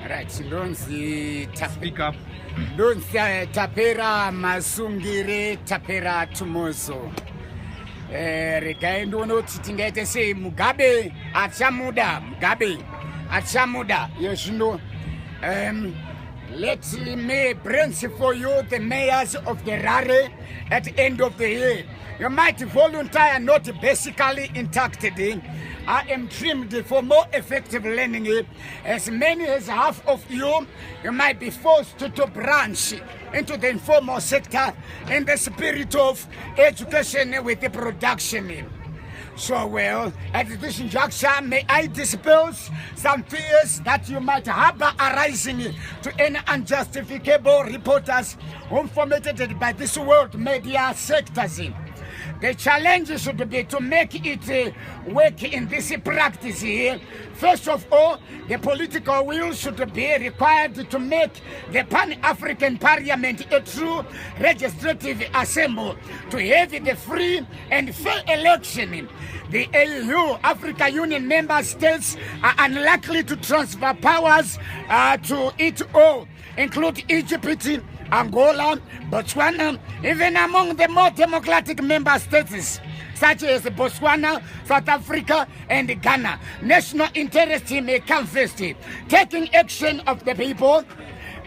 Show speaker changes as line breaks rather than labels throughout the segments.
Right, Lonzi
Speak up.
Lonzi Tapera Masungire Tapera Tumoso. Regaendo no tingete say Mugabe Achamuda, yes, you know. Let me bring for you the mayors of the Rare at the end of the year. You might volunteer, not basically intact. I am trimmed for more effective learning. As many as half of you might be forced to branch into the informal sector in the spirit of education with the production. So well, at this juncture, may I dispel some fears that you might have arising to any unjustifiable reporters informated by this world media sectors. The challenge should be to make it work in this practice here. First of all, the political will should be required to make the Pan-African Parliament a true legislative assembly to have the free and fair election. The AU, Africa Union member states, are unlikely to transfer powers to it all, include Egypt, Angola, Botswana, even among the more democratic member states, such as Botswana, South Africa, and Ghana. National interest may come first. Taking action of the people,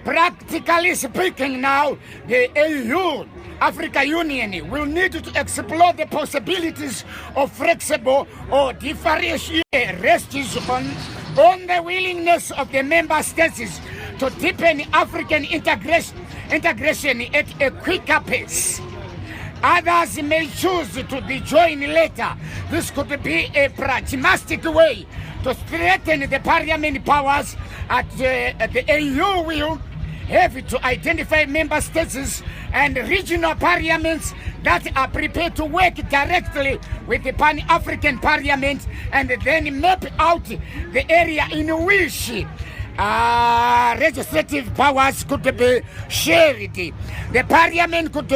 practically speaking now, the AU, Africa Union, will need to explore the possibilities of flexible or differentiate rests on the willingness of the member states to deepen African integration at a quicker pace. Others may choose to join later. This could be a pragmatic way to strengthen the parliament powers at the AU will have to identify member states and regional parliaments that are prepared to work directly with the Pan-African Parliament and then map out the area in which legislative powers could be shared. The parliament could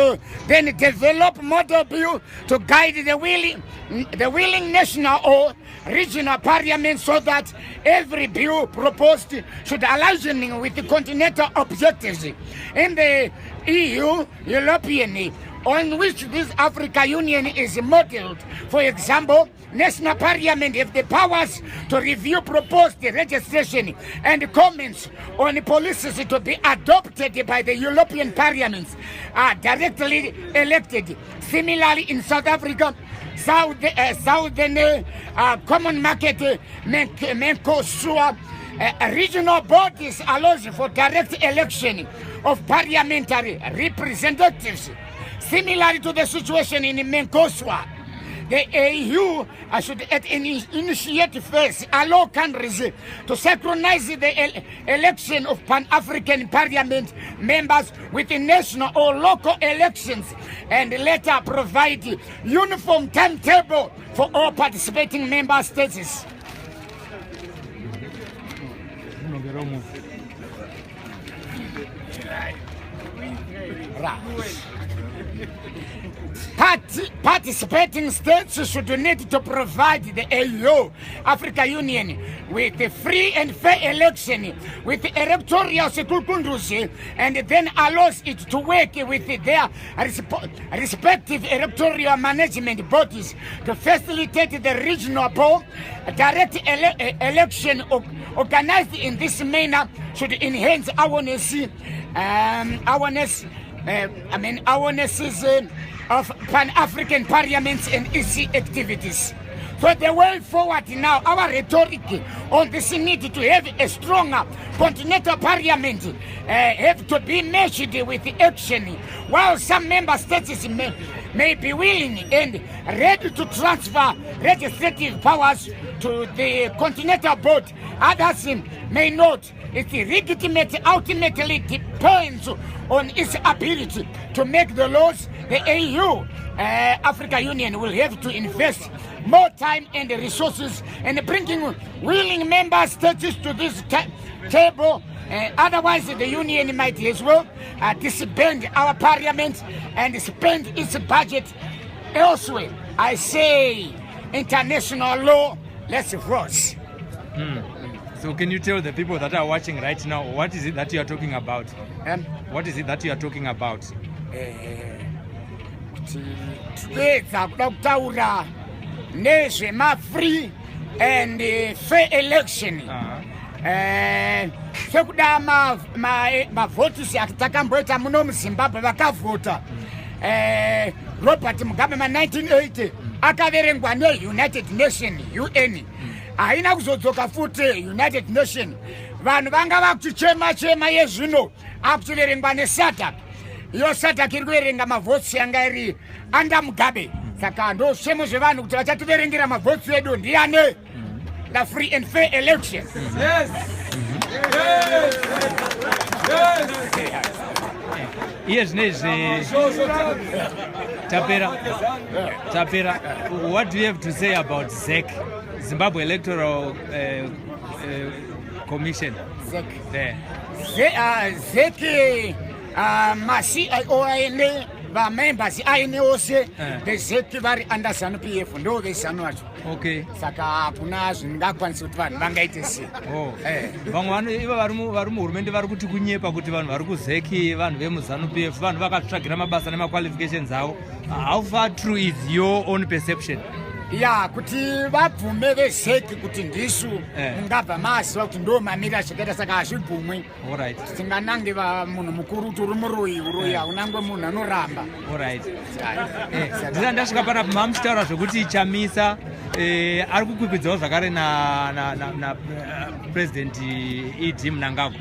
then develop model bill to guide the willing national or regional parliament so that every bill proposed should align with the continental objectives in the EU, European, on which this Africa Union is modeled. For example, national parliament have the powers to review proposed legislation and comments on policies to be adopted by the European parliaments are directly elected. Similarly, in South Africa, Southern Common Market, Mercosur, regional bodies allows for direct election of parliamentary representatives. Similarly to the situation in Mercosur, the AU should initiate first allow countries to synchronize the election of Pan-African Parliament members with the national or local elections and later provide uniform timetable for all participating member states. Participating states should need to provide the AU, Africa Union, with a free and fair election with electoral security and then allows it to work with their respective electoral management bodies to facilitate the regional poll. Direct election organized in this manner should enhance awarenesses of Pan-African parliaments and EC activities. So the way forward now, our rhetoric on this need to have a stronger continental parliament have to be matched with action. While some member states may be willing and ready to transfer legislative powers to the continental board, others may not. Its legitimacy ultimately depends on its ability to make the laws. The AU, Africa Union, will have to invest more time and resources in bringing willing member states to this table. Otherwise, the Union might as well disband our parliament and spend its budget elsewhere. I say international law, let's force.
So can you tell the people that are watching right now, what is it that you are talking about? What is it that you are talking about?
Tipedza kuda kutaura nezvema-free and fair election. Sekuda mavhotisi atakamboita muno muZimbabwe vakavhota. Robert Mugabe ma1980 akaverengwa neUnited Nation, UN. Haina kuzodzoka futi United Nation. Vanhu vanga vakuchichema yezvino akuchiverengwa neSADC. Iyo SADC iri kuverenga mavhotsi yanga iri under Mugabe. Saka ndo zvemo zvevanhu kuti vachativerengera mavhotsi edu ndiani? The free and fair election.
Yes. Yes, Tapera, what do you have to say about ZEC, Zimbabwe Electoral Commission?
ZEC.
There.
ZEC, ma-CIO members aine ose bezeki vari under ZANU-PF ndo vezanu vacho.
Okay.
Saka hakuna zvingakwanisa kuti vanhu vangaite sei.
Vamwe iva vari muhurumende vari kuti kunyepa kuti vanhu vari kuzeki vanhu vemuZANU-PF vanhu vakatsvagira mabasa nemaqualifications avo. How far true is your own perception?
Ya kuti vabvume vezeki kuti ndisu mungabva maziva kuti ndo mamira zvakaita saka hazvibvumwe. Tinganange munhu mukuru kuti uri muroyi haunangwe munhu anoramba.
Ndisa ndasvika panapa mamuchitaura zvokuti Chamisa ari kukwikwidzwawo zvakare na President E.D. Mnangagwa.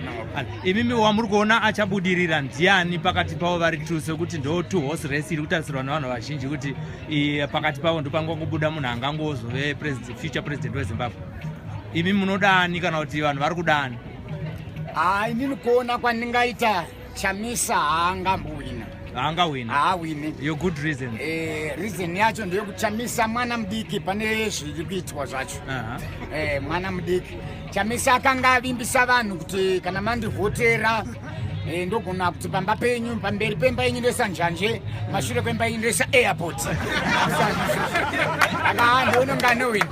Imimi wamuri kuona achabudirira ndiani pakati pavo vari two sekuti ndo two horse race iri kutarisirwa nevanhu vazhinji kuti pakati pavo ndo pangangobuda munhu angangozove future president weZimbabwe. Imi munodani kana kuti vanhu vari kudani?
Inini kuona kwandingaita Chamisa haangambowina. Haawini.
Your good reason?
Reason yacho ndeyekuti Chamisa mwana mudiki pane zviri kuitwa zvacho. Mwana mudiki. Chamisa akanga avimbisa vanhu kuti kana mandivhotera ndogona kuti pamba penyu pamberi pemba yenyu ndoisa njanje mashure kwemba yenyu ndoisa airport. Aka ndononga nowina.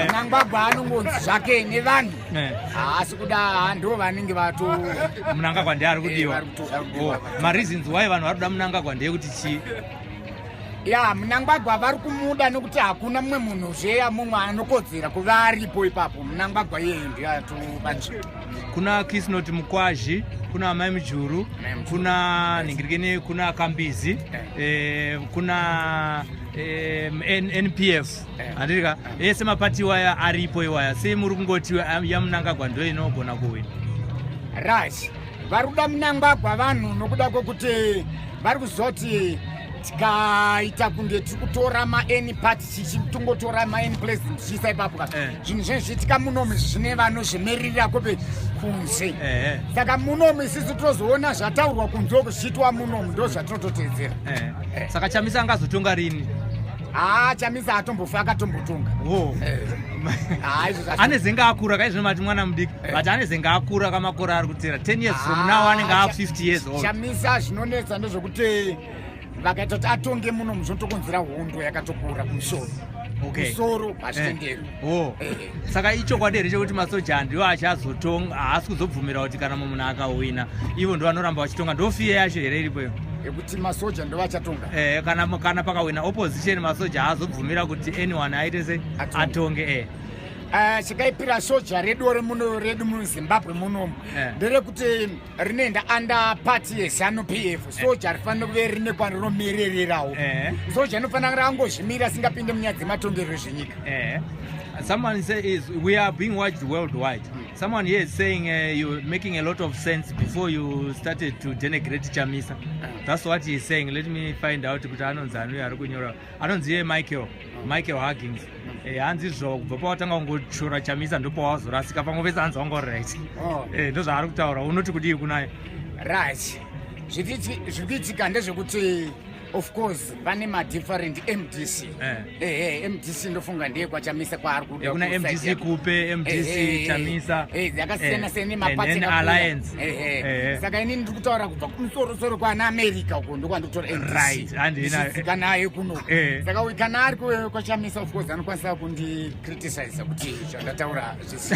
Mnangagwa anongonzi zvake nevanhu. Asi kuda ndo vanenge vato
Mnangagwa ndiye ari kudiwa. Ma-reasons why vanhu vari kuda Mnangagwa ndeyekuti chii?
Ya Mnangagwa vari kumuda nokuti hakuna mumwe munhu zveya mumwe anokodzera kuva aripo ipapo. Mnangagwa yeye ndiye atobanje.
Kuna Kisnoti Mukwazhi, kuna Mai Mujuru, kuna Ningirikene, kuna Kambizi, kuna NPF. Andika ese mapati waya aripo iwaya. Sei muri kungoti ya Mnangagwa ndo inogona kuwina?
Right. Vari kuda Mnangagwa vanhu nokuda kwokuti vari kuzoti tikaita kunge tiri kutora ma-any party tichitongotora ma-any president chiisa ipapo zvinhu zvezviitika munomu zvine vanozvimirira kope kunze. Saka munomu isisi tozoona zvataurwa kunze kuchiitwa munomu ndo zvatototedzera.
Saka Chamisa angazotonga rini?
Chamisa atombofa akatombotonga.
Ane zenga akura kaizvino mati mwana mudiki but ane zenga akura kamakore ari kutera 10 years from now anenge ava 50 years old.
Chamisa zvinonetsa ndezvekuti vakaita kuti atonge muno muzotokonzera hondo yakatokura kumusoro. Musoro hazvitenderi.
Saka ichokwadi here chekuti masoja ndiwo achazotonga haasi kuzobvumira kuti kana munhu akawina ivo ndo vanoramba vachitonga ndofiye yacho here iripoyo
yekuti masoja ndo vachatonga.
Kana pakawina opposition masoja haazobvumira kuti anyone aite sei atonge.
Chikaipira soja redu redu muZimbabwe munomu nderekuti rinoenda under party yeZANU-PF. Soja rifanira kuve rine kwarinomirererawo. Soja inofanira rangozvimira asingapinde munyaya dzematongerero zvenyika.
Someone says we are being watched worldwide. Someone here is saying you're making a lot of sense before you started to denigrate Chamisa. That's what he is saying. Let me find out kuti anonzi anu ari kunyora. Anonzi ye Michael Huggins. Hanzi zvo kubva pawatanga kungoshora Chamisa ndipo wazorasika pamwe vese hanzi wango right. Ndo zvaari kutaura. Unoti kudii kunaye?
Right. Zvikuitika ndezvekuti of course pane different MDC MDC ndofunga ndiye kwachamisa kwaari kuda
kuna MDC kupe MDC chamisa
yakasiyana siyana mapatsi
alliance
saka inini ndiri kutaura kubva kumusoro kwana America uko ndokwandokutora
right handina
kana aye kuno saka kana ari kwachamisa of course anokwanisa kundicriticize kuti zvandataura zvisi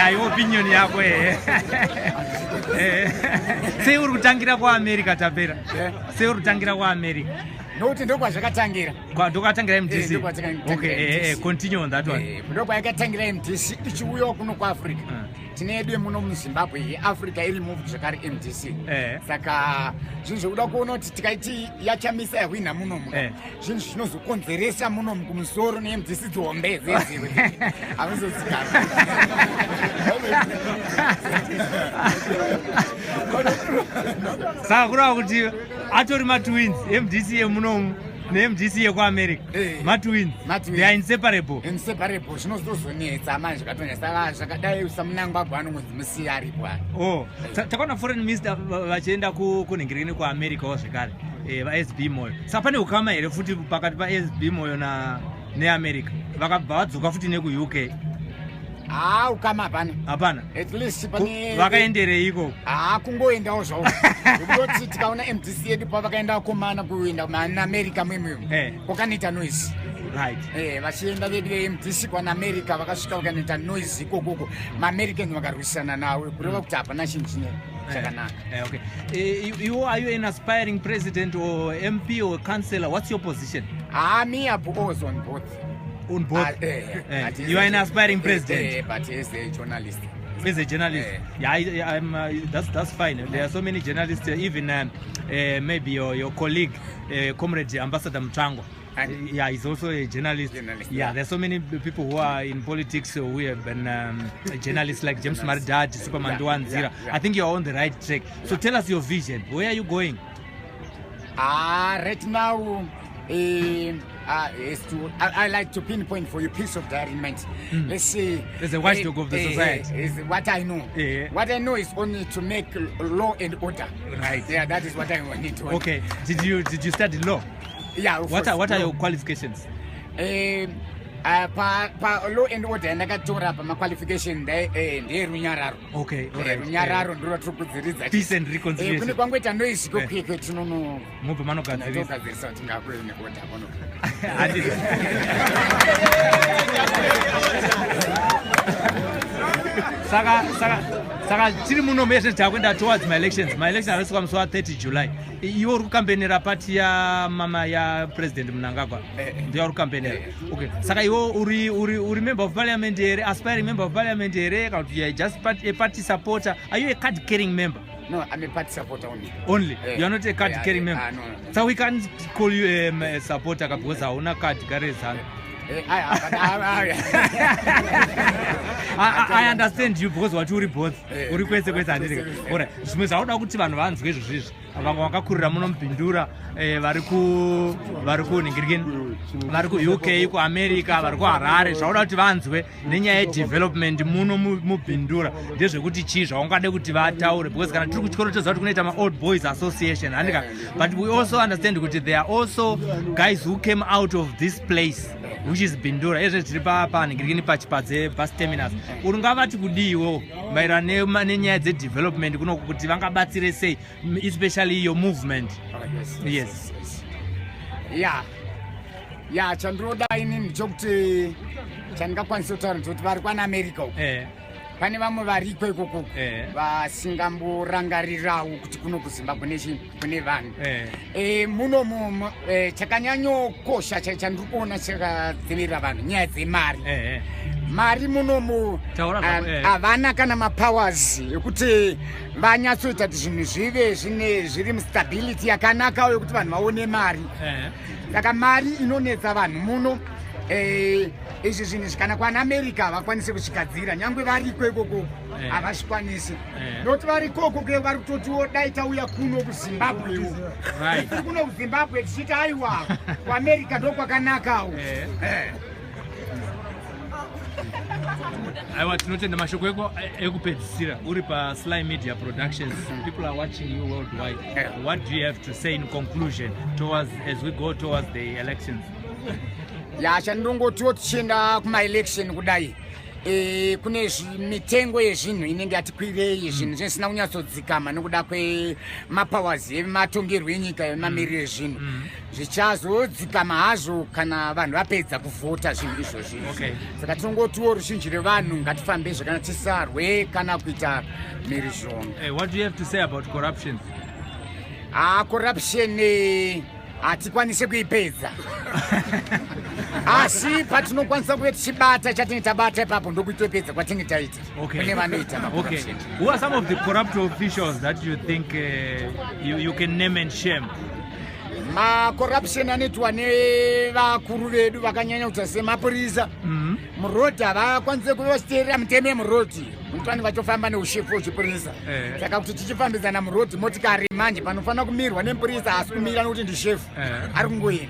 ayo opinion yako sei uri kutangira kuAmerica tapera sei uri kutangira kuAmerica
nokuti ndokwazvakatangira
ndokwakatangira MDC okay continue on that one
ndokwayakatangira MDC ichiuya kuno kuAfrica tine yedu muno muZimbabwe yeAfrica iri moved zvakare MDC saka zvinhu zvokuda kuona kuti tikaiti yachamisa yahwina muno zvinhu zvinozokonzeresa muno kumusoro neMDC dzihombe zeziri havizozikana
saka kurava kuti atori matwins MDC yemunomu neMDC yekuAmerica matwins they are inseparable
zvinozozonetsa manje zvakatonya saka zvakadai samunangagwa anomuzimusiya aripo
takaona foreign minister vachienda kunhingirikeni kuAmerica zvekare vaSB Moyo saka pane ukama here futi pakati paSB Moyo neAmerica vakabva vadzoka futi nekuUK
ukama
hapana
at least pane
vakaenderei ikoko
kungoendawo zvavo nekuti tikaona MDC yedu pavakaenda kumana kuenda naAmerica mwemwemo kwakanoita noise
right
vachienda vedu veMDC kwanaAmerica vakasvika vakanoita noise ikokoko maAmericans vakarwisana nawe kureva kuti hapana chinhu chine chakanaka
okay you are you an aspiring president or MP or councillor? What's your position?
Me are always on both.
On both? You are an aspiring president?
But as a journalist.
As a journalist? I'm, that's fine. There are so many journalists, even maybe your colleague, Comrade Ambassador Mtrango. He's also a journalist. There's so many people who are in politics who have been journalists like James Maridad, Superman Duan Zira. I think you're on the right track. So tell us your vision. Where are you going?
Right now, I like to pinpoint for you piece of diary mind. Let's say
there's a watchdog of the society.
Is what I know. What I know is only to make law and order.
Right.
Yeah, that is what I need to.
Okay. Did you study law?
Yeah.
What are your qualifications?
Pa law and order ndakatora pa ma qualification ndeye runyararo.
Okay.
Runyararo ndiro tikudziridza.
Peace and reconciliation.
Kune kwangoita noise kokeke tinono.
Mupe manogadzirisa.
Ndokadzirisa kuti ngakwe neorder kono.
Saka tiri muno mese takwenda towards my elections anosvika musi wa30 July. Iwo uri kukampenera pati ya mama ya President Mnangagwa. Ndiyo uri kukampenera. Okay. Saka iwo uri member of parliament here, aspiring member of parliament here, kana kuti you are just a party supporter. Are you a card carrying member?
No, I'm a party supporter only.
Only? You are not a card carrying member?
No.
So we can't call you a supporter because hauna card carries hand. I understand you because what you report uri kwese handiri. Alright, zvimwe zvauda kuti vanhu vanzwe izvozvi vamwe vakakurira muno mubhindura vari kunhingirikeni vari kuUK kuAmerica vari kuHarare zvauda kuti vanzwe nenyaya yedevelopment muno mubhindura ndezvekuti chii zvaungade kuti vataure because kana tiri kuchikoro toziva kuti kunoita maold boys association handika, but we also understand kuti there are also guys who came out of this place which is Bindura. Ezve tiri panhingirikeni pachipadze bus terminus. Uri ngavati kudiwo maererano nenyaya dzedevelopment kuno kuti vangabatsire sei, especially your movement? Yes.
Yeah, chandroda inini chokuti chandingakwanisa kutaura kuti vari kwaAmerica uko. Pane vamwe variko ikoko vasingamborangarirawo kuti kuno kuZimbabwe kune vanhu. Muno chakanyanyokosha chandiri kuona chakadzivirira vanhu nyaya dzemari. Mari munomu havana kana mapowers ekuti vanyatsoita kuti zvinhu zvive zviri mustability yakanaka yekuti vanhu vaone mari. Saka mari inonetsa vanhu muno. Izvi zvinhu kana kwaAmerica vakwanise kuchigadzira nyangwe variko ikoko havazvikwanisi nokuti vari ikoko vari kutotiwo dai tauya kuno kuZimbabwe tiri kuno kuZimbabwe tichiti aiwa kuAmerica ndokwakanakawo.
aiwa tinotenda mashoko ekupedzisira uri paSly Media Productions. People are watching you worldwide. What do you have to say in conclusion as we go towards the elections?
Chandinongotiwo tichienda kuma-election kudai kune mitengo yezvinhu inenge yatikwirei, zvinhu zvisina kunyatsodzikama nekuda kwemapowers ematongerwo enyika emamiriro ezvinhu zvichazodzikama hazvo kana vanhu vapedza kuvhota zvinhu izvozvi. Saka tinongotiwo ruzhinji rwevanhu ngatifambe zvakana tisarwe kana kuita mhirizhonga.
What do you have to say about corruption?
Corruption hatikwanise kuipedza asi patinokwanisa kuve tichibata chatinge tabata ipapo ndokuitopedza kwatinge taita kune vanoita
macorruption. Who are some of the corrupt officials that you think you can name and shame?
Macorruption anoitwa nevakuru vedu vakanyanya kuita semapurisa murodhi havakwanise kuvositeerera mutemo yemurodhi. Vanhu vachofamba neushefu wechipurisa. Saka kuti tichifambidzana murodhi motikari manje panofanira kumirwa nemupurisa haasi kumira nokuti ndishefu ari kungoenda.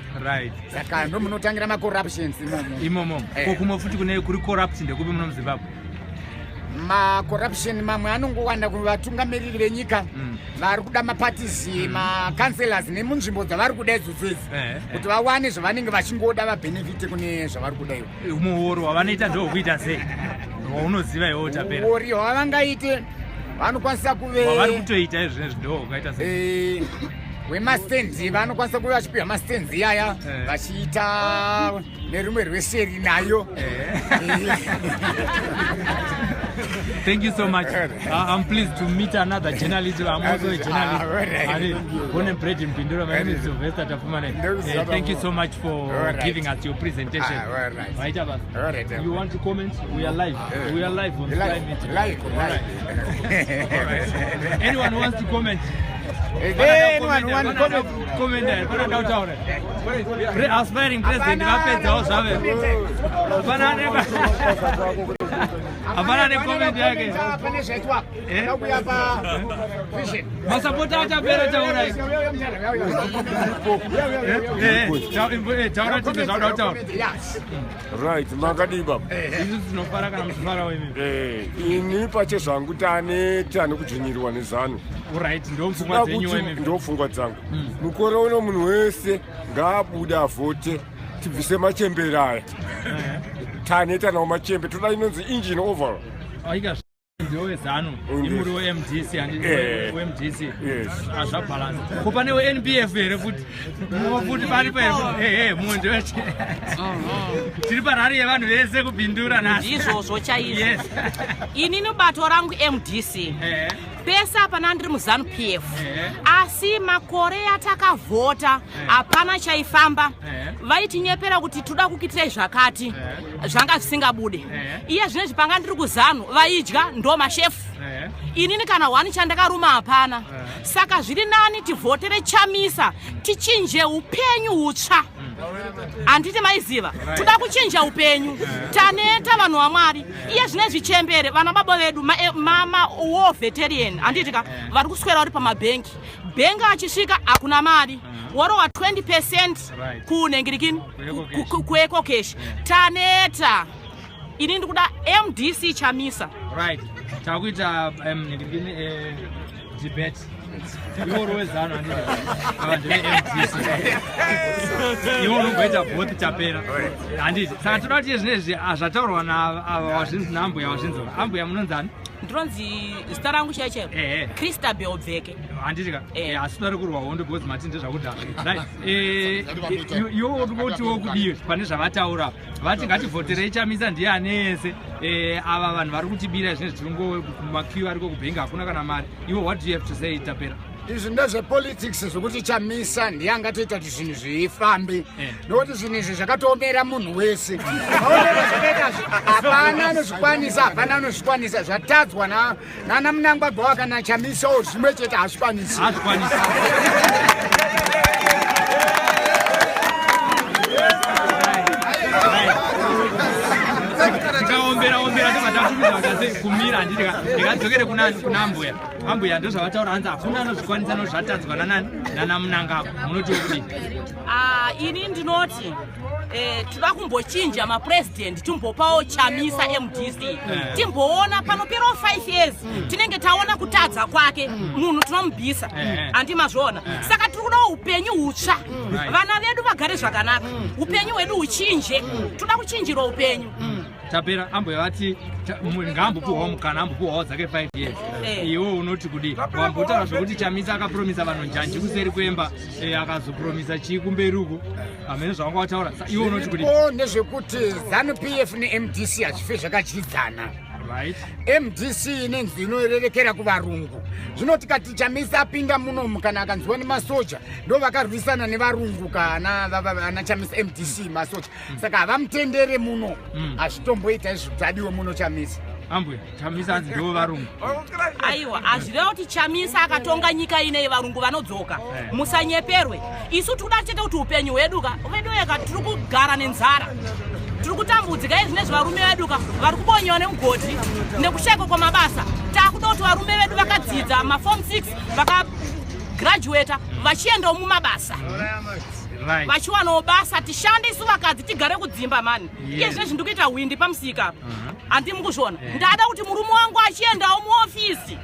Saka ndo munotangira macorruptions
imomo. Kokumo futi kuri corrupt ndekupi muno muZimbabwe?
Macorruption mamwe anongowanda kuvatungamiriri venyika vari kuda mapatizi makanselas nemunzvimbo dzavari kuda idzodzidzi kuti vawane zvavanenge vachingoda vabhenefite kune zvavari kuda ivo.
Muhoro wavanoita ndohwokuita sei? Waunoziva iwo Tapera?
Muhori wavangaite vanokwanisa kuve
wavari kutoita izvozvo ndohwokaita sei?
Wemastenzi vanokwanisa kuve vachipiwa mastenzi iyaya vachiita nerumwe rweseri nayo.
Thank you so much. I'm pleased to meet another journalist. I'm also a journalist. Born and bred in Pindura. My name is Sylvester Tafumane. Thank you so much for giving us your presentation. Right, Abbas? You want to comment? We are live. We are live on SLY Media.
Live.
Anyone who wants to comment?
Anyone want to
comment? Aspiring president. Apana comment yake. Masapota atapera chaura.
Right, makadiba.
Izvi zvinofara kana muchifara wemi.
Ini pache zvangu tane kudzvinyirwa nezano.
Right, ndo pfungwa dzenyu wemi.
Ndo pfungwa dzangu. Mukore uno munhu wese ngaabude avhote tibvise machembere aya. Taneta nawo machembe toda inonzi engine overall.
Aika ndio zano imuri weMDC and weMDC azvabalance kupane weNPF here futi futi pari pa muntu weche tiri parari yevanhu vese kupindura nasi
izvozvo chaizvo. Ini nobato rangu MDC pesa pana ndiri muZANU PF asi makore atakavhota hapana chaifamba. Vaitinyepera kuti toda kukuitirai zvakati zvanga zvisingabude. Iye zvinezvi panga ndiri kuZANU vaidya ndo mashefu. Inini kana wani chandakaruma hapana. Saka zviri nani tivhotere Chamisa tichinje upenyu hutsva. Anditi maiziva toda kuchinja upenyu taneta vanhu vaMwari. Iye zvinezvi chembere vana baba vedu mama war veteran anditika vari kuswera uri pamabhengi. Bhengi achisvika hakuna mari. Worowa 20% kunengirikini kueko cash. Taneta ini ndikuda MDC Chamisa.
Right. Takuita nengirikini debate. Iwo rwezano andiri. Vanhu veMDC. Iwo unogwaita both Tapera. Handiti. Saka toda kuti zvinezvi zvataurwa navazvinzi naambuya wazvinzwa. Ambuya munonzani?
Ndinonzi zita rangu chaichero Christabel Obveke.
Handitika asi tari kurwa hondo because matinde zvakudhara. Iwo urikotiwo kudii pane zvavataura vati ngativhoterei Chamisa ndiye anese ava vanhu vari kutibira zvinezvi tiringo kumakiu ariko kubhengi hakuna kana mari. Iwo what do you have to say Tapera?
Izvi ndezvepolitics zvokuti Chamisa ndiye angatoita kuti zvinhu zvifambe nokuti zvinhu izvi zvakatoomera munhu wese. Hapana anozvikwanisa, hapana anozvikwanisa. Zvatadzwa nana Mnangagwa kana Chamisa zvimwe chete hazvikwanisi.
Tikaombera tobva kumira handitika ndikadzokere kuna Ambuya. Ambuya ndozvavataura hanzi hakuna anozvikwanisa nozvatadzwa nana Mnangagwa. Munoti kudii?
Ini ndinoti tida kumbochinja mapresident timbopawo Chamisa MDC timboona panopera 5 years tinenge taona kutadza kwake munhu tinomubvisa andimazvona saka tiri kuda upenyu hutsva vana vedu vagare zvakanaka upenyu hwedu huchinje toda kuchinjirwa upenyu
tapera ambovati ngaambopiwawo mukana ambopiwawo dzake 5 years iwe unoti kudi wambotaura zvokuti Chamisa akapromisa vanhu njanji kuseri kwemba akazopromisa chii kumberi uko amene zvawanga wataura iwe unoti kudi
nezvekuti ZANU-PF neMDC hazvife zvakadyidzana MDC inenzi inorerekera kuvarungu zvinoti kati Chamisa apinda munomu kana akanzwa nemasoja ndo vakarwisana nevarungu kana Chamisa MDC masoja saka havamutendere muno hazvitomboita izvi kuti adiwe muno Chamisa
ambwe Chamisa anzi ndo varungu
aiwa hazvireva kuti Chamisa akatonga nyika ine varungu vanodzoka musanyeperwe isu tikuda chete kuti upenyu hwedu eka tiri kugara nenzara tiri kutambudzika izvinezvi varume vedu vari kubonyewa nemugodhi nekushayikwa kwamabasa takuda kuti varume vedu vakadzidza maform 6 vakagraduata vachiendawo mumabasa vachiwanawo basa tishande isu vakadzi tigare kudzimba mani iye zvinezvi ndikuita windi pamusika handimi kuzvona ndada kuti murume wangu achiendawo muofisi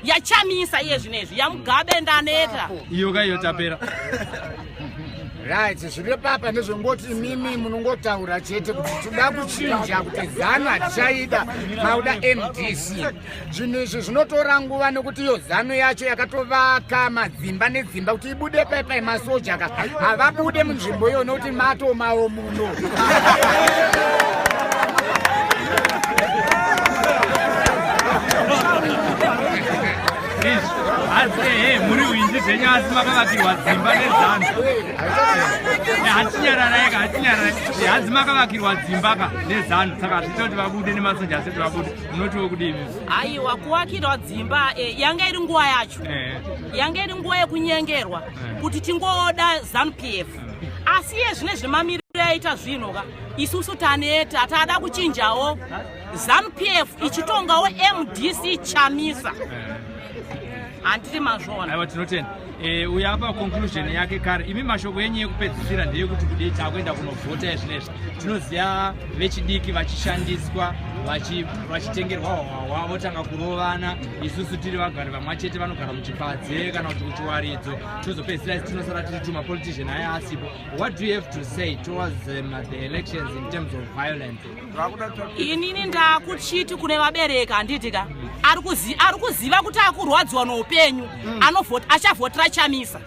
yaChamisa iye zvinezvi yamugabe ndaneta
iyo kaiyo tapera
right zviri papa nezvongoti mimi munongotaura chete kuti tida kuchinja kuti ZANU hatichaida mauda MDC zvinhu izvi zvinotora nguva nekuti iyo ZANU yacho yakatovaka madzimba nedzimba kuti ibude paipai masoja havabude munzvimbo iyo nokuti matomawo muno
muri winji zvenyu asi makavakirwa dzimba neZANU hatinyararai hanzi makavakirwa dzimbaka neZANU saka hazviita kuti vabude nemasoja aseti vabude unotiwo kudii
aiwa kuvakirwa dzimba yanga iri nguva yacho yanga iri nguva yekunyengerwa kuti tingoda ZANU-PF asi iye zvinezvi mamiriro yaita zvino isusu taneta tada kuchinjawo ZANU-PF ichitongawo MDC Chamisa handiri mazvona
aiwa tinotenda uya apa conclusion yake kare imi mashoko enyu ekupedzisira ndeyekuti kudii takuenda kunovhota zvinezvi tinoziva vechidiki vachishandiswa vachitengerwa hwahwa votanga kurovana isusu tiri vagari vamwe chete vanogara muchipadze kana kuti kuchiwaridzo tozopedzisira isi tinosara tiri tumapolitician aya asipo what do you have to say towards the elections in terms of violence
inini ndakuchiti kune vabereki handitika ari kuziva kuti akurwadziwa noupenyu achavhotera Chamisa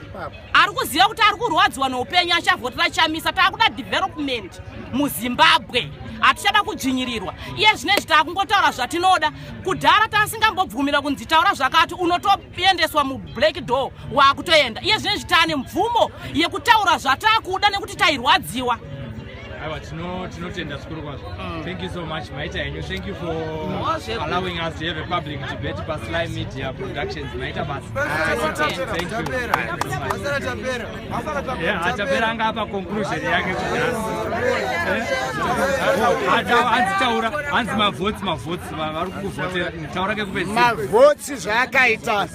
ari kuziva kuti ari kurwadziwa noupenyu achavhotera Chamisa taakuda development muZimbabwe hatichada kudzvinyirirwa iye zvinezvi taakungotaura zvatinoda kudhara tasingambobvumira kunzi taura zvakati unotoendeswa mublack door waakutoenda iye zvinezvi taane mvumo yekutaura zvatakuda nekuti tairwadziwa
aiwa tinotenda zvikuru kwazvo thank you so much maita henyu thank you for allowing us to have a public debate paSly Media Productions maita basa thank you tapera anga apa conclusion yake anzitaura hanzi mavhotsi vari kukuvhotera taura kekupedzisira
mavhotsi zvaakaita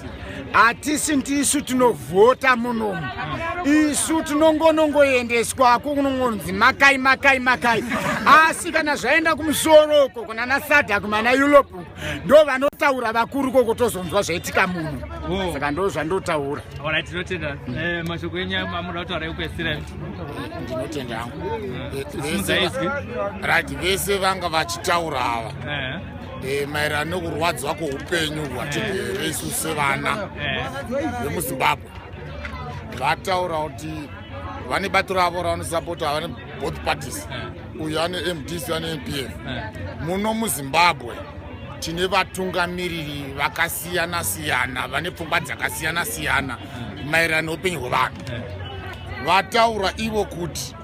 hatisi ndisu tinovhota munomu isu tinongonongoendeswa kunongonzi makai asi kana zvaenda kumusoroko kuna naSADC mana Europe ndo vanotaura vakuru koko tozonzwa zvaitika muno saka ndo zvandotaura
alright tinotenda mashoko enyu mamuda kutaura ekupedzisira
ndinotenda hangu
right vese vanga vachitaura ava maererano nekurwadzwa kweupenyu hwatigere isu sevana vemuZimbabwe vataura kuti vane bato ravo ravanosapota vane both parties uyu ane MDC ane MPF muno muZimbabwe tine vatungamiriri vakasiyana-siyana vane pfungwa dzakasiyana-siyana maererano neupenyu hwevanhu vataura ivo kuti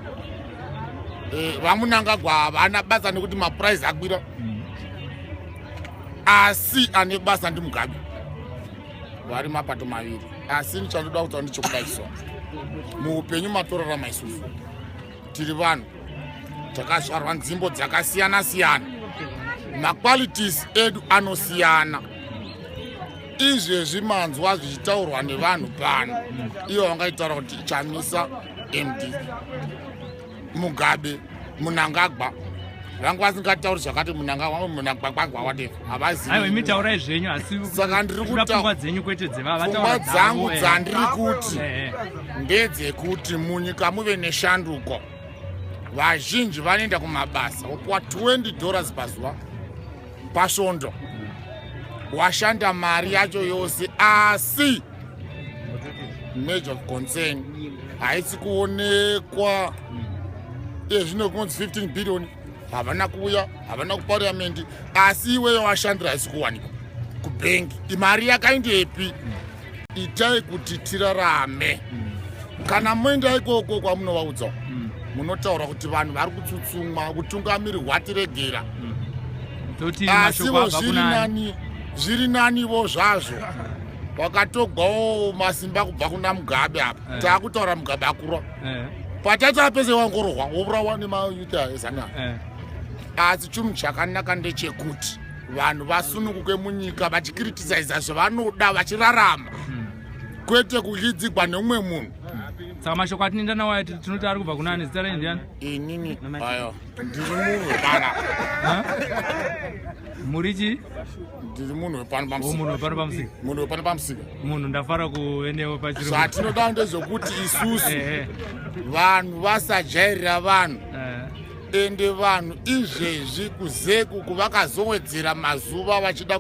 vamunangagwa havana basa nekuti mapuraizi akwira asi ane basa ndiMugabe vari mapato maviri asi nichandoda kutaura ndichokudaiso muupenyu matorarama isusu tiri vanhu takazvarwa nzvimbo dzakasiyana-siyana maqualities edu anosiyana izvezvi manzwa zvichitaurwa nevanhu pano ivo vangaitaura kuti Chamisa MD Mugabe Mnangagwa vangu vasingatauri zvakati Mnangagwa whatever havazivi.
Aiwa imi taurai zvenyu asi
Saka ndiri
pfungwa
kutaura
dzenyu kwete
pfungwa dzangu dzandiri kuti ndedzekuti munyika muve neshanduko. Vazhinji vanoenda kumabasa wopuwa $20 pazuva pasvondo washanda mari yacho yose asi major concern haisi kuonekwa. Zvino kunonzi 15 billion havana kuuya havana kupariamendi asi iweyo washandira haisi kuwanikwa kubhengi. Imari yakaindepi? Itai kuti tirarame. Kana moenda ikoko kwamunovaudzawo munotaura kuti vanhu vari kutsutsumwa utungamiri hwatiregera asivo zviri nanivo zvazvo wakatogwawo masimba kubva kuna Mugabe apa taakutaura Mugabe akurwa pataita pese wangorohwa wourawa nemayuta ezana asi chinhu chakanaka ndechekuti vanhu vasununguke munyika vachikriticiza zvavanoda vachirarama kwete kuhidzigwa neumwe munhu.
Saka mashoko atinoenda nawo ati tinoti ari kubva kunani zita renyu ndiani?
Inini ayo ndiri munhu wepana.
Muri chi?
Ndiri munhu wepano pamusika.
Munhu wepano pamusika.
Munhu wepano pamusika.
Munhu ndafara kuendewo pachiro.
Zvatinoda ndezvokuti isusu vanhu vasajairira vanhu ende vanhu izvezvi kuzeku kuvakazowedzera mazuva vachida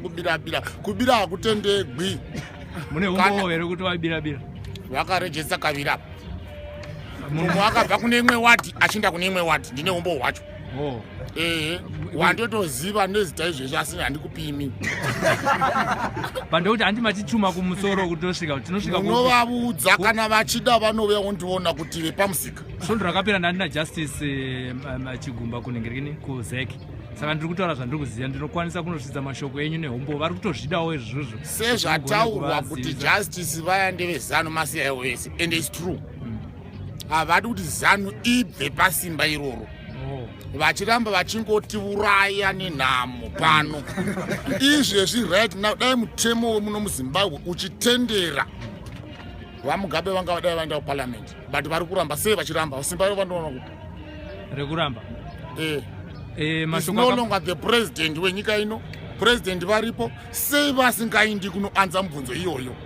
kubira hakutendegwi.
Mune umbowo here kuti wabira
vakarejesa kaviri apa mumwe akabva kune imwe wadi achinda kune imwe wadi ndine umbo hwacho wandotoziva nezita izvezvi asi handikupimi
pandekuti handi matichuma kumusoro kuti tinosvika
unovaudza kana vachida vanouya wondiona kuti vepamusika.
Svondo rakapera ndandina Justice Chigumba kunengerekini kuzeki saka ndiri kutaura zvandiri kuziva ndinokwanisa kunosvitsa mashoko enyu nehombo vari kutozvidawo izvozvo
sezvataurwa kuti Justice vaya ndevezanu masiyayo vese and its true havadi kuti zanu ibve pasimba iroro vachiramba vachingotiuraya nenhamo pano izvezvi right now dai mutemo wemuno muZimbabwe uchitendera vaMugabe vanga vadai vaenda kuparliament but vari kuramba sei vachiramba simba iro vandoona kuti
rekuramba
is no longer the president wenyika ino. President varipo sei vasingaindi kunoanza mubvunzo iyoyo.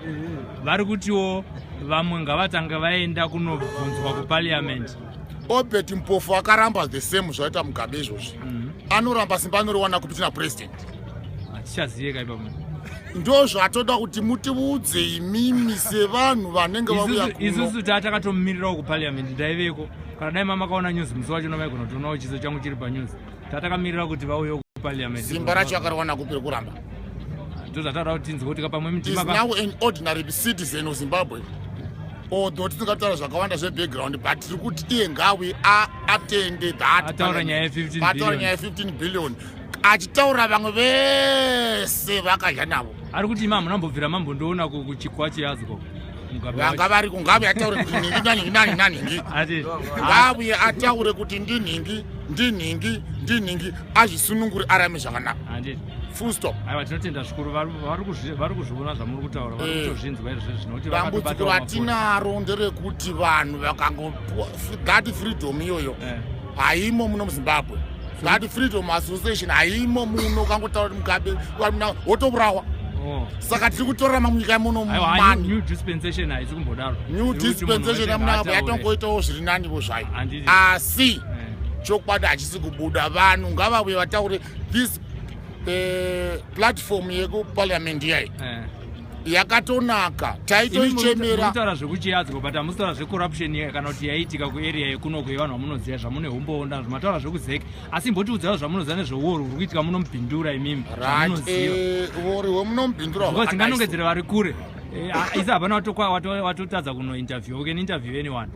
Vari kutiwo vamwe ngavatanga vaenda kunobvunzwa kuparliament.
Obert Mpofu akaramba the same zvaita Mugabe izvozvi anoramba simba anoriwana kupitina president.
Hatichaziyeka ipapo.
Ndo zvatoda kuti mutiudze imimi sevanhu vanenge vauya kuno.
Isusu tatakatommirirawo kuparliament ndaiveko. Kana dai mama kaona news musi wacho nomaigona kutonawo chiso changu chiri panews tatakamirira kuti vauye kuparliament.
Simba racho akariwana kupiri kuramba
ndozvataura kuti tinzwe kuti kapamwe mutima
is now an ordinary citizen of Zimbabwe although tisingataura zvakawanda zvebackground but tiri kuti iye ngawe atende
ataura nyaya
ye15 billion achitaura vamwe vese vakadya navo.
Ari kuti ima munambobvira mambondoona kuchikwa cheyaziko
vanga vari kungabe ataure kuti ningi naningi ngabuye ataure kuti ndinhingi azvisununguri arame zvakanaka full stop.
Aiwa tinotenda zvikuru vari kuzviona zvamuri kutaura vari kutozvinzwa izvezvi zvinoti
dambudziko ratinaro nderekuti vanhu vakangopuwa that freedom iyoyo haimo muno muZimbabwe. That freedom association haimo muno kangotaura Mugabe wotourawa. Saka tiri kutorera munyika muno mani
new dispensation haisi kumbodaro.
New dispensation amunapo yatongoitawo zviri nanivo zvayo asi chokwadi hachisi kubuda. Vanhu ngavauye vataure this platform yekuparliament yayi yakatonaka taitoichemera.
Mutaura zvekuchiyadziko but hamusitaura zvecorruption kana kuti yaiitika kuarea yekunoko yevanhu vamunoziva zvamune homboonda mataura zvekuzeki asi mbotiudzawo zvamunoziva nezveuoro huri kuitika munomubhindura imimi
uori hwemunomubhindura
tinganongedzera vari kure isi hapana watotadza kunointerview can interview anyone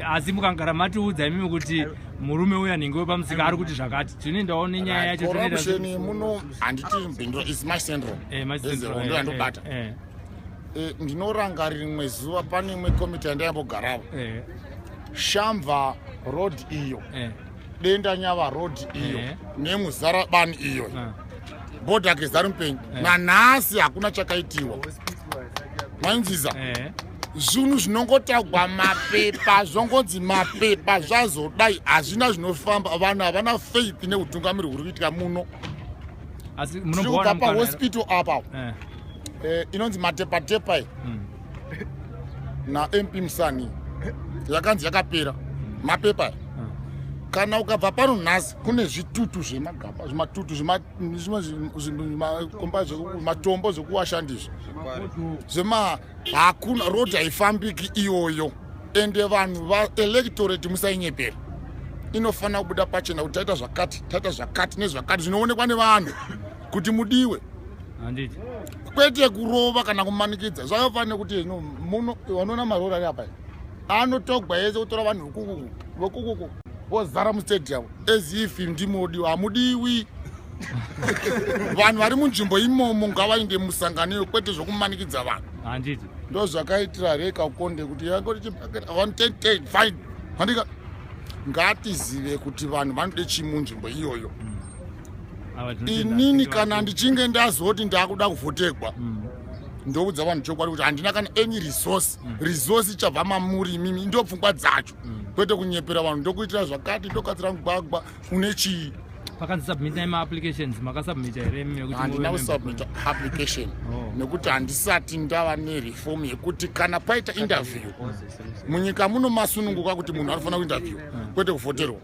asi mukangara matiudza imimi kuti murume uya nhingi wepamusika ari kuti zvakati tinoendawo nenyaya yacho
corruption muno handiti mbindura is my syndrome ndo yandobata. Ndinoranga rimwe zuva pane imwe komiti yandayambogarawo Shamva road iyo Denda Nyava road iyo neMuzarabani iyo bhodha Gezari Mupenyu nanhasi hakuna chakaitiwa mainziza zvinhu zvinongotagwa mapepa zvongonzi mapepa zvazodai hazvina zvinofamba. Vanhu havana faith neutungamiri huri kuitika muno. Tiri kubva pahospital apa inonzi matepatepa naMP Musani yakanzi yakapera mapepa. Kana ukabva pano nhasi kune zvitutu zvemagaba zvimatutu zvimatombo zvekuwasha ndizvo hakuna road haifambiki iyoyo. Ende vanhu vaelectorate musainyepera, inofanira kubuda pachena kuti taita zvakati nezvakati zvinoonekwa nevanhu kuti mudiwe, kwete kurova kana kumanikidza. Zvakafanira kuti muno wanoona marori ari apa anotogwa yese kutora vanhu vokuku vozara mustadium as if ndimodiwa. Hamudiwi. Vanhu vari munzvimbo imomo ngavainde musangano kwete zvokumanikidza vanhu. Ndo zvakaitira Reka Ukonde kuti fine handika ngatizive kuti vanhu vanode chii munzvimbo iyoyo. Inini kana ndichinge ndazoti ndakuda kuvhotegwa ndoudza vanhu chokwadi kuti handina kana any resource ichabva mamuri mimi ndo pfungwa dzacho, kwete kunyepera vanhu ndokuitira zvakati ndokatsira mugwagwa une chii.
Pakasubmita ma-applications makasubmita here mimi?
Handina kusubmita application nekuti handisati ndava nereform yekuti kana paita interview munyika muno masununguka kuti munhu anofanira kuinterview kwete kuvhoterwa.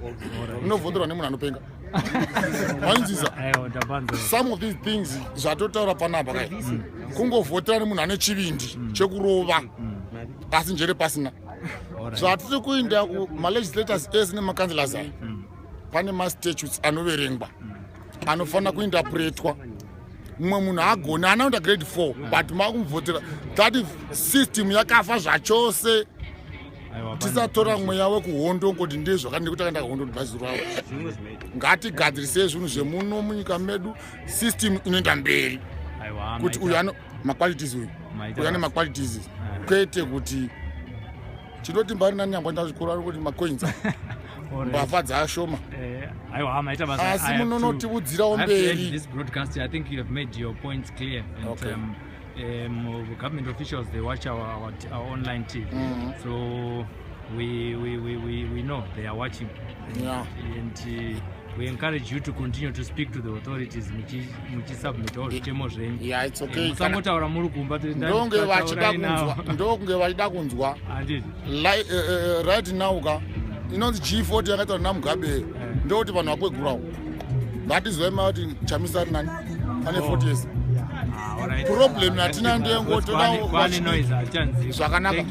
Unovhoterwa nemunhu anopenga. Wainzisa some of these things zvatotaura panapa kai kungovhotera nemunhu ane chivindi chekurova asi njere pasina. Zvatiri kuinda malegislators ese nemakanzilors aya pane mastatutes anoverengwa anofanira kuinterpretwa. Mumwe munhu agoni anaenda grade 4 but makumuvhotera that system yakafa zvachose. Tisatora mweya wekuhondo ngoti ndezvakati ndikuti akaenda kuhondo bhazi ravo. Ngatigadzirise zvinhu zvemuno munyika medu, system inoenda mberi kuti uyu ano maqualities uyu ane maqualities, kwete kuti chinoti mbari nani nyangwa ndazvikuru ari kuti macoins mbavha dzaashoma asi munonotiudzirawo mberi.
This broadcast, I think you have made your points clear. And,
okay.
Government officials, they watch our online TV, so we know they are watching. And we encourage you to continue to speak to the authorities. Muchisubmit all chemo zvenyu.
Yeah, it's okay.
Musangotaura muri kumba
ndonge vachida kunzwa right now ka inonzi G40 yakaita naMugabe ndokuti vanhu vakwegurawo ngatizwema kuti Chamisa ari nani ane 40 years. Problem yatina ndengo todawo zvakanaka.